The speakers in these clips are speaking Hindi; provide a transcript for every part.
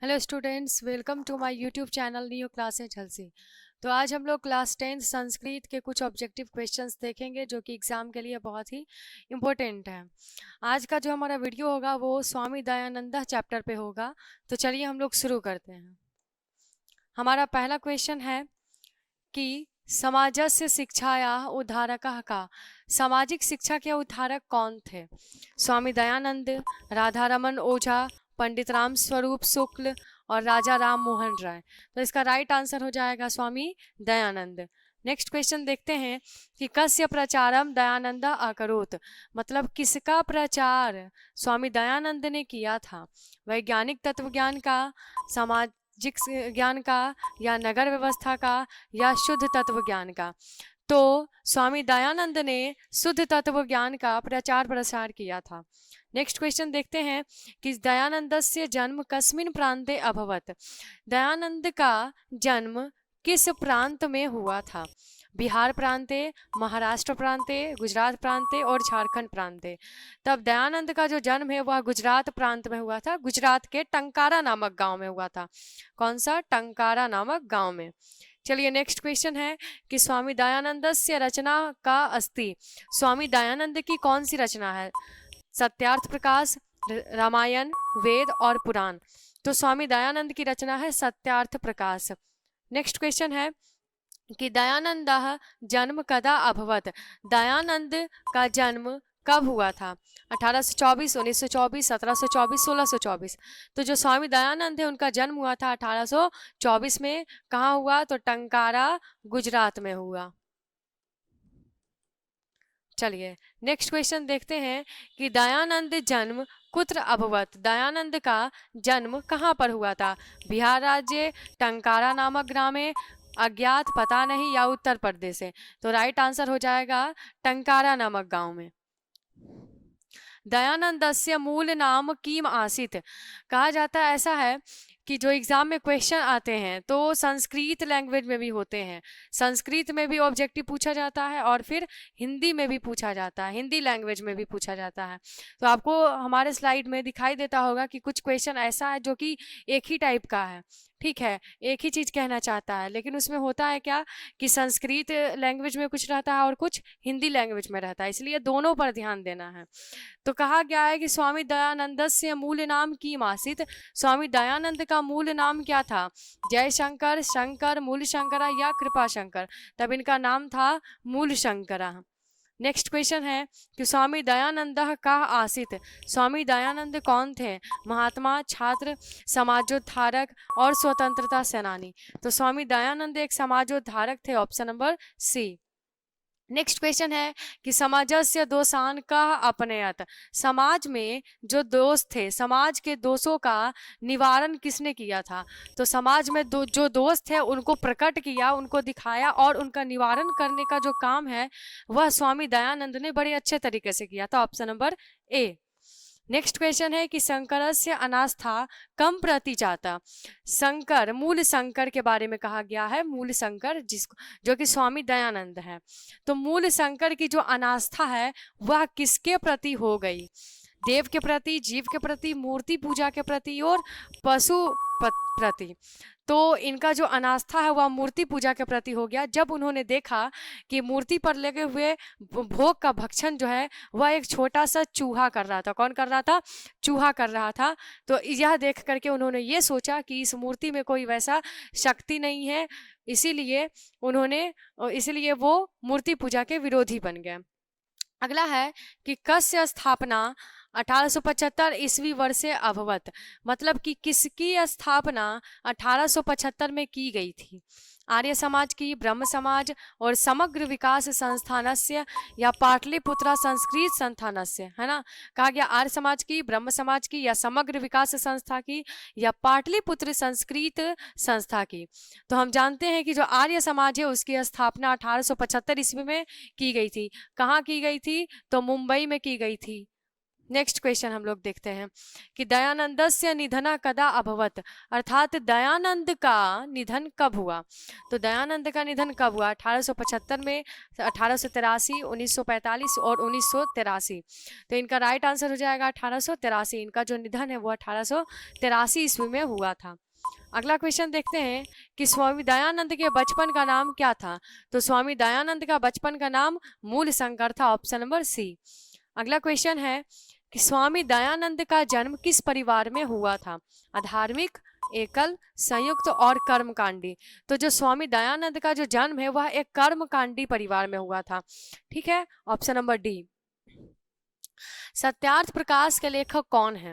Hello students, welcome to my YouTube channel new classes झलसी। तो आज हम लोग क्लास 10 संस्कृत के कुछ ऑब्जेक्टिव क्वेश्चंस देखेंगे जो कि एग्ज़ाम के लिए बहुत ही इम्पोर्टेंट है। आज का जो हमारा वीडियो होगा वो स्वामी दयानंद चैप्टर पे होगा। तो चलिए हम लोग शुरू करते हैं। हमारा पहला क्वेश्चन है कि समाजस्य शिक्षाया उद्धारकः का। सामाजिक शिक्षा के उद्धारक कौन थे? स्वामी दयानंद, राधा रमन ओझा, पंडित राम स्वरूप शुक्ल और राजा राम मोहन राय। तो इसका राइट आंसर हो जाएगा स्वामी दयानंद। नेक्स्ट क्वेश्चन देखते हैं कि कस्य प्रचारम दयानंद अकरोत। मतलब किसका प्रचार स्वामी दयानंद ने किया था? वैज्ञानिक तत्वज्ञान का, सामाजिक ज्ञान का, या नगर व्यवस्था का, या शुद्ध तत्व ज्ञान का? तो स्वामी दयानंद ने शुद्ध तत्व ज्ञान का प्रचार प्रसार किया था। नेक्स्ट क्वेश्चन देखते हैं कि दयानंदस्य जन्म कस्मिन् प्रान्ते अभवत्। दयानंद का जन्म किस प्रांत में हुआ था? बिहार प्रांते, महाराष्ट्र प्रांते, गुजरात प्रांते और झारखंड प्रांते। तब दयानंद का जो जन्म है वह गुजरात प्रांत में हुआ था। गुजरात के टंकारा नामक गांव में हुआ था। कौन सा? टंकारा नामक गांव में। चलिए नेक्स्ट क्वेश्चन है कि स्वामी दयानंद से रचना का अस्ति। स्वामी दयानंद की कौन सी रचना है? सत्यार्थ प्रकाश, रामायण, वेद और पुराण। तो स्वामी दयानंद की रचना है सत्यार्थ प्रकाश। नेक्स्ट क्वेश्चन है कि दयानंद जन्म कदा अभवत। दयानंद का जन्म कब हुआ था? 1824, 1924, 1724, 1624। तो जो स्वामी दयानंद है उनका जन्म हुआ था 1824 में। कहाँ हुआ? तो टंकारा, गुजरात में हुआ। चलिए नेक्स्ट क्वेश्चन देखते हैं कि दयानंद जन्म कुत्र अभवत। दयानंद का जन्म कहाँ पर हुआ था? बिहार राज्य, टंकारा नामक ग्राम में, अज्ञात, पता नहीं, या उत्तर प्रदेश है। तो राइट आंसर हो जाएगा टंकारा नामक गांव में। दयानंदस्य मूल नाम किम आसीत। कहा जाता है, ऐसा है कि जो एग्जाम में क्वेश्चन आते हैं तो संस्कृत लैंग्वेज में भी होते हैं। संस्कृत में भी ऑब्जेक्टिव पूछा जाता है और फिर हिंदी में भी पूछा जाता है, हिंदी लैंग्वेज में भी पूछा जाता है। तो आपको हमारे स्लाइड में दिखाई देता होगा कि कुछ क्वेश्चन ऐसा है जो कि एक ही टाइप का है, ठीक है, एक ही चीज़ कहना चाहता है, लेकिन उसमें होता है क्या कि संस्कृत लैंग्वेज में कुछ रहता है और कुछ हिंदी लैंग्वेज में रहता है, इसलिए दोनों पर ध्यान देना है। तो कहा गया है कि स्वामी दयानंद से मूल नाम की मासित। स्वामी दयानंद का मूल नाम क्या था? जयशंकर, शंकर, मूल शंकरा या कृपा शंकर? तब इनका नाम था मूल शंकरा। नेक्स्ट क्वेश्चन है कि स्वामी दयानंद का आसित। स्वामी दयानंद कौन थे? महात्मा, छात्र, समाजोद्धारक और स्वतंत्रता सेनानी। तो स्वामी दयानंद एक समाजोद्धारक थे, option number C. Next question है कि समाजस्य दोषान का अपनयत। समाज में जो दोष थे, समाज के दोषों का निवारण किसने किया था? तो समाज में जो दोष थे उनको प्रकट किया, उनको दिखाया और उनका निवारण करने का जो काम है वह स्वामी दयानंद ने बड़े अच्छे तरीके से किया था, option number A. Next question है कि शंकरस्य अनास्था कम प्रति जाता। शंकर, मूल शंकर के बारे में कहा गया है, मूल शंकर जिसको जो कि स्वामी दयानंद है। तो मूल शंकर की जो अनास्था है वह किसके प्रति हो गई? देव के प्रति, जीव के प्रति, मूर्ति पूजा के प्रति और पशु प्रति। तो इनका जो अनास्था है वह मूर्ति पूजा के प्रति हो गया, जब उन्होंने देखा कि मूर्ति पर लगे हुए भोग का भक्षण जो है वह एक छोटा सा चूहा कर रहा था। कौन कर रहा था? चूहा कर रहा था। तो यह देख करके उन्होंने ये सोचा कि इस मूर्ति में कोई वैसा शक्ति नहीं है, इसीलिए वो मूर्ति पूजा के विरोधी बन गए। अगला है कि कस्य स्थापना 1875 ईस्वी वर्षे अभवत। मतलब कि किसकी स्थापना 1875 में की गई थी? आर्य समाज की, ब्रह्म समाज और समग्र विकास संस्थानस्य या पाटलिपुत्रा संस्कृत संस्थानस्य, है ना? कहा गया आर्य समाज की, ब्रह्म समाज की, या समग्र विकास संस्था की, या पाटलिपुत्र संस्कृत संस्था की। तो हम जानते हैं कि जो आर्य समाज है उसकी स्थापना 1875 ईस्वी में की गई थी। कहाँ की गई थी? तो मुंबई में की गई थी। नेक्स्ट क्वेश्चन हम लोग देखते हैं कि दयानंदस्य निधना कदा अभवत, अर्थात दयानंद का निधन कब हुआ। तो दयानंद का निधन कब हुआ? 1875 में, 1883, 1945 और 1983। तो इनका राइट आंसर हो जाएगा 1883। इनका जो निधन है वो 1883 ईस्वी में हुआ था। अगला क्वेश्चन देखते हैं कि स्वामी दयानंद के बचपन का नाम क्या था। तो स्वामी दयानंद का बचपन का नाम मूल शंकर था, ऑप्शन नंबर सी। अगला क्वेश्चन है कि स्वामी दयानंद का जन्म किस परिवार में हुआ था? अधार्मिक, एकल, संयुक्त और कर्मकांडी। तो जो स्वामी दयानंद का जो जन्म है वह एक कर्मकांडी परिवार में हुआ था। ठीक है, option number D. Satyarth Prakash के लेखक कौन है?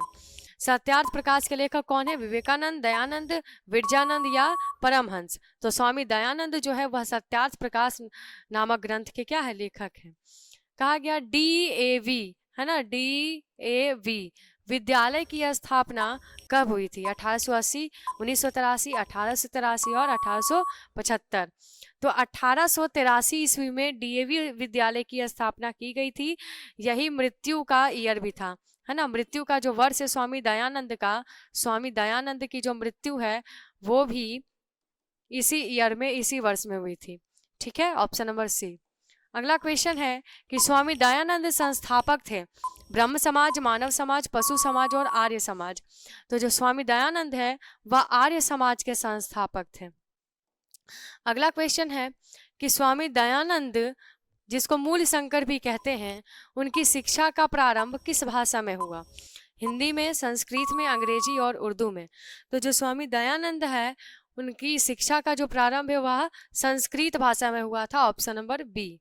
सत्यार्थ प्रकाश के लेखक कौन है? विवेकानंद, दयानंद, विरजानंद या परमहंस। तो स्वामी दयानंद जो है वह सत्यार्थ प्रकाश नामक ग्रंथ के क्या है? लेखक है। कहा गया DAV, है ना, DAV विद्यालय की स्थापना कब हुई थी? 1880, 1983, 1883 और 1875। तो 1883 ईस्वी में DAV विद्यालय की स्थापना की गई थी। यही मृत्यु का ईयर भी था, है ना। मृत्यु का जो वर्ष है स्वामी दयानंद का, स्वामी दयानंद की जो मृत्यु है वो भी इसी ईयर में, इसी वर्ष में हुई थी। ठीक है, ऑप्शन नंबर सी। अगला क्वेश्चन है कि स्वामी दयानंद संस्थापक थे ब्रह्म समाज, मानव समाज, पशु समाज और आर्य समाज। तो जो स्वामी दयानंद है वह आर्य समाज के संस्थापक थे। अगला क्वेश्चन है कि स्वामी दयानंद, जिसको मूल शंकर भी कहते हैं, उनकी शिक्षा का प्रारंभ किस भाषा में हुआ? हिंदी में, संस्कृत में, अंग्रेजी और उर्दू में। तो जो स्वामी दयानंद है उनकी शिक्षा का जो प्रारंभ है वह संस्कृत भाषा में हुआ था, option number B.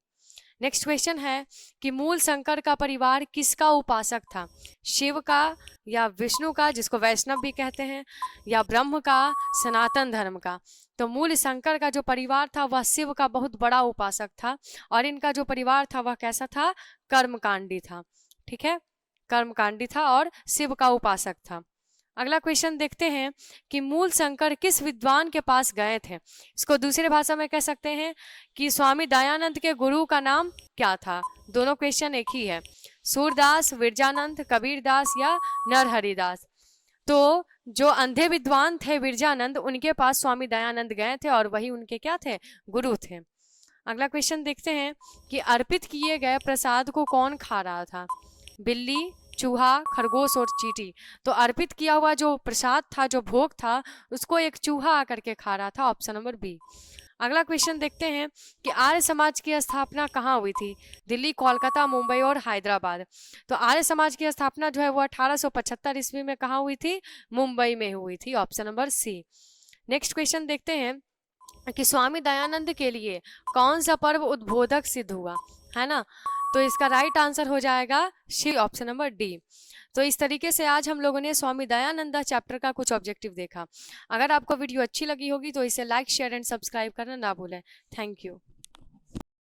Next question है कि मूल शंकर का परिवार किसका उपासक था? शिव का या विष्णु का, जिसको वैष्णव भी कहते हैं, या ब्रह्म का, सनातन धर्म का। तो मूल शंकर का जो परिवार था वह शिव का बहुत बड़ा उपासक था और इनका जो परिवार था वह कैसा था? कर्मकांडी था। ठीक है, कर्मकांडी था और शिव का उपासक था। अगला क्वेश्चन देखते हैं कि मूल शंकर किस विद्वान के पास गए थे? इसको दूसरे भाषा में कह सकते हैं कि स्वामी दयानंद के गुरु का नाम क्या था? दोनों क्वेश्चन एक ही है, सूरदास, विरजानंद, कबीरदास या नरहरिदास। तो जो अंधे विद्वान थे विरजानंद, उनके पास स्वामी दयानंद गए थे और वही उनके क्या थे? गुरु थे। अगला क्वेश्चन देखते हैं कि अर्पित किए गए प्रसाद को कौन खा रहा था? बिल्ली, चूहा, खरगोश और चींटी। तो अर्पित किया हुआ जो प्रसाद था, जो भोग था, उसको एक चूहा आकर के खा रहा था, ऑप्शन नंबर बी। अगला क्वेश्चन देखते हैं कि आर्य समाज की स्थापना कहाँ हुई थी? दिल्ली, कोलकाता, मुंबई और हैदराबाद। तो आर्य समाज की स्थापना जो है वो 1875 ईस्वी में कहाँ हुई थी? मुंबई में हुई थी, option number C. Next question देखते हैं कि स्वामी दयानंद के लिए कौन सा पर्व उद्बोधक सिद्ध हुआ, है ना। तो इसका राइट आंसर हो जाएगा सी, ऑप्शन नंबर डी। तो इस तरीके से आज हम लोगों ने स्वामी दयानंद चैप्टर का कुछ ऑब्जेक्टिव देखा। अगर आपको वीडियो अच्छी लगी होगी तो इसे लाइक, शेयर एंड सब्सक्राइब करना ना भूलें। Thank you.